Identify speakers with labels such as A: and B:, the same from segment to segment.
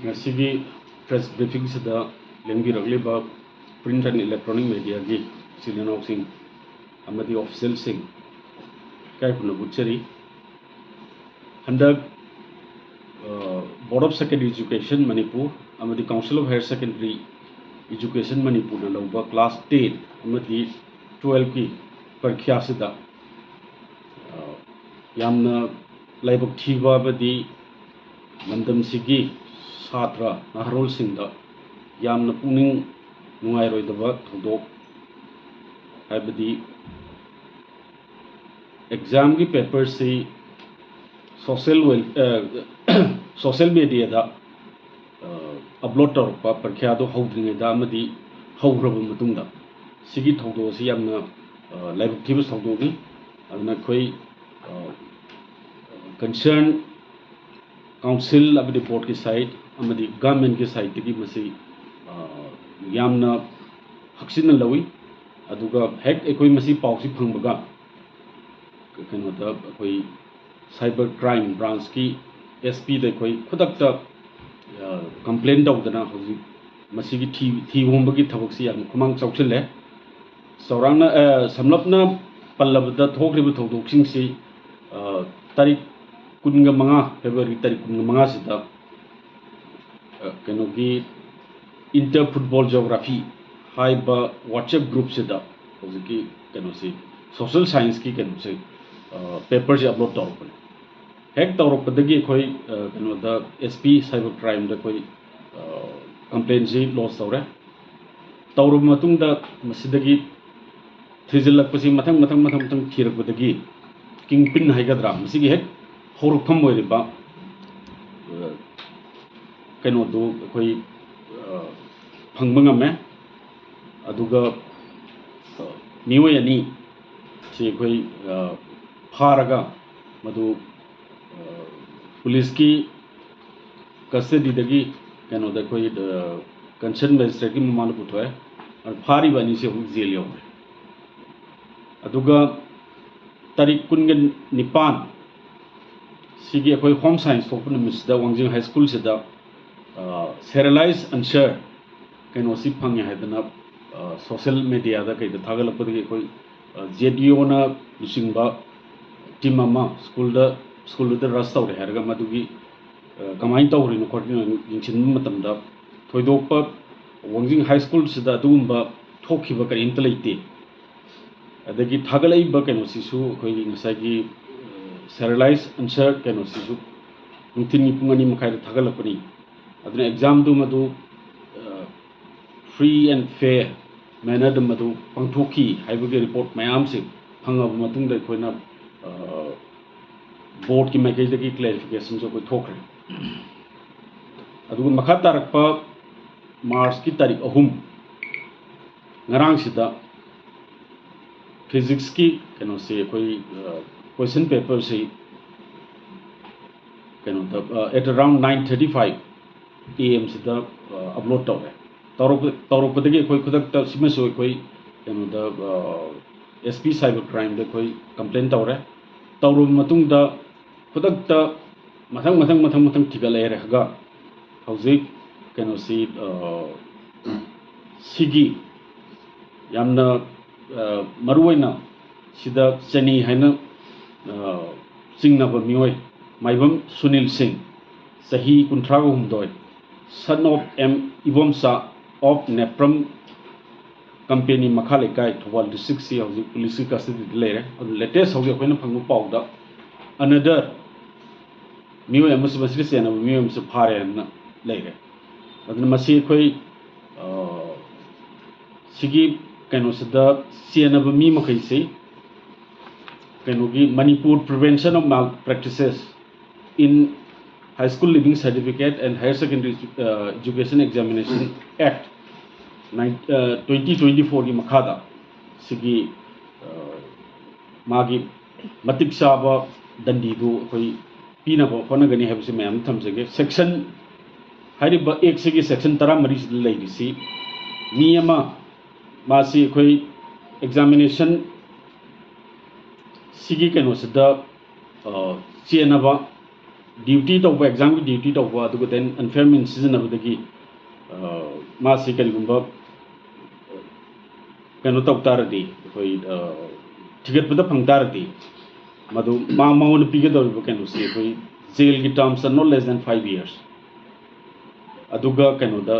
A: ngasi press briefing sada lengbi ragliba print and electronic media gi sileno sing amadi official sing kai puna butcheri handak board of secondary education manipur amadi council of higher secondary education manipur na lauba class 10 amadi 12 ki parkhya sida yamna laibak thiba badi mandam sigi satra nahrol singda yamna puning nungai roi daba thodok haibadi exam ki paper se social media da upload tor pa parkhya do howdring da amadi howraba matungda sigi thodo si yamna laibak thiba thodo ni adna khoi concern council abdi board ki side amadi government ki side ki masi yamna haksina lawi aduga hek ekoi masi pausi phangbaga kano da koi cyber crime branch ki SP da koi khudakta complaint dawdana hoji masi ki thi homba ki thabak si yam khumang chauchile saurangna samlapna pallabda thokriba thodok si tarik kunga manga February tarik kunga manga sida kenogi inter football geography haiba WhatsApp group sida hojiki kenosi social science ki kenose papers upload tawrpane hek tawrpadagi khoi keno da SP cyber crime da koi complaint ji lodge tawre tawru matung da masidagi thrijilak pasi mathang thirakpadagi kingpin haigadra masigi hek horuktham oiriba keno do koi phangmangame aduga niwai ani si koi pharaga madu police ki custody dagi keno da koi concern magistrate ki mamana puthoe ar phari bani se jail yaw aduga tarik kungan nipan sigi akoi home science thokpun misda wangjing high school sida serialized answer keno si phangya haidana social media da kai da thagalapadi koi JDO na lusingba team ama school da rasta ore harga madugi kamai tawri no khotni jingchin matam da thoidokpa wangjing high school sida dumba thokhiba ka intalaite adagi thagalai ba keno sisu koi ngasagi serialized answer keno sisu nungtini pungani makai da thagalapani aduna exam du madu free and fair manner da madu pangthoki haibagi report mayam se phangab matung da koina board ki makai da ki clarification so koi thokre aduga makha tarakpa march ki tarik 3 ngarang sida physics ki keno se koi question paper se keno da at around 9:35 am sida upload tawre tawrok padagi koi khudak ta simaso koi keno da SP cyber crime da koi complaint tawre tawru matung da khudak ta mathang thigale raga hauzik keno si sigi yamna maruwaina sida chani haina singnaba mioi maibam Sunil Singh sahi 38 son of M Ibomsa of Nepram company makhale kai thobal district si hauji police custody lere latest hauji koina phangmu pawda another mioi amus basri sena mioi amus phare na lere adna masi koi sigi keno sida sienaba mi makai se kenogi Manipur Prevention of Malpractices in High School Living Certificate and Higher Secondary Education Examination Act 2024 ki makhada sigi magi matik saba dandi du koi pina ba honagani habse mayam thamjage section hariba ek sigi section 13 lei si niyama masi koi examination sigi keno sida chenaba duty तब exam की duty तब then unfair mean सिजनबदगी मासी करीगुंबा कनो तब तारदी कोई ticket पद फंग तारदी मधु मांगोन पीगदौरिबो कनो से कोई जेल की terms not less than 5 years अदुगा कनो दा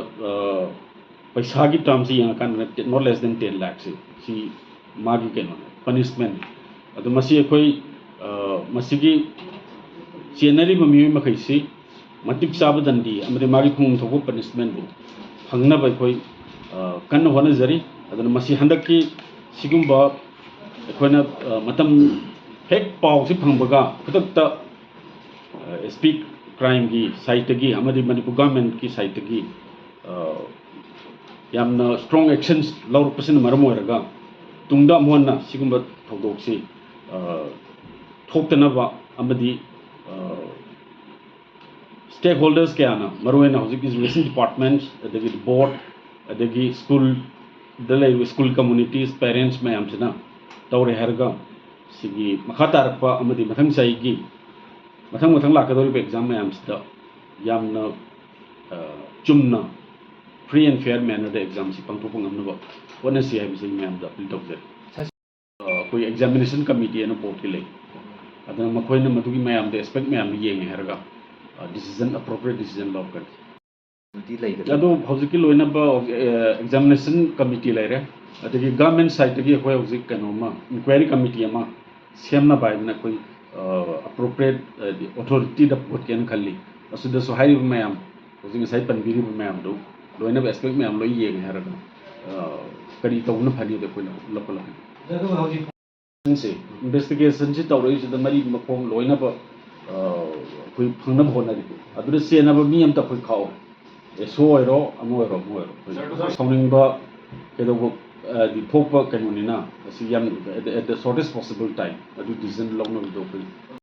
A: पैसा की टर्म्स यंग कान नॉट लेस देन 10 लाख से मागी कनो पनिशमेंट अदु मसी कोई मसी की चेनरी ममी मखैसी मतिक चाब दंडी अमरे मागी फुंग थोको पनिशमेंट बु फंगना बाय कोई कन होना जरी अदन मसी हंदक की सिगुंबा अखोना मतम हेक पाव से फंगबगा खतक स्पीक क्राइम की साइट की हमारी मणिपुर गवर्नमेंट की साइट की यामना स्ट्रॉन्ग एक्शंस लौर पसन मरम होरगा तुंगदा मोहना सिगुंबा थौदोक से थोक्तनबा अमदी स्टेक होल्डर्स क्या ना मरुएना हौजिक एजुकेशन डिपार्टमेंट्स अदगी बोर्ड अदगी स्कूल दले स्कूल कम्युनिटीज पेरेंट्स मैम से तौरे हरगा सिगी मखा तारकपा अमदी मथंग साइगी मथंग मथंग लाकदोरिबा एग्जाम मैम से यामना चुमना free and fair manner the exam से पंगथोक ngamnaba होनसी है बिसे मैम दा अपील तौजर कोई एग्जामिनेशन कमिटी एना बोर्ड के ले अदना मखोइना मदुगी मैम द एक्सपेक्ट मैम येंगे हरगा decision appropriate decision law कर अदो हौजिक लोइनबा एग्जामिनेशन कमिटी लेरे अदगी गवर्नमेंट साइड की कोई हौजिक कनोमा इंक्वायरी कमिटी अमा सेमना बायना कोई appropriate authority द पोट केन खल्ली असुदा सो हाई मैम हौजिक साइड पनबिरी मैम दो लोइनबा एक्सपेक्ट मैम लोइ येंगे हरगा करी तौन फनी दे कोई लपला अदो हौजिक से इन्वेस्टिगेशन से तौरई से मरी मखों लोइनबा कोई फंगनब होनरी अदुर सेनब मी अमता कोई खाओ एसो ओइरो अमोइरो मोइरो सौनिंगबा केदोगो दि थोपा कनोनिना असी याम at the shortest possible time अदु डिसीजन लौनो दो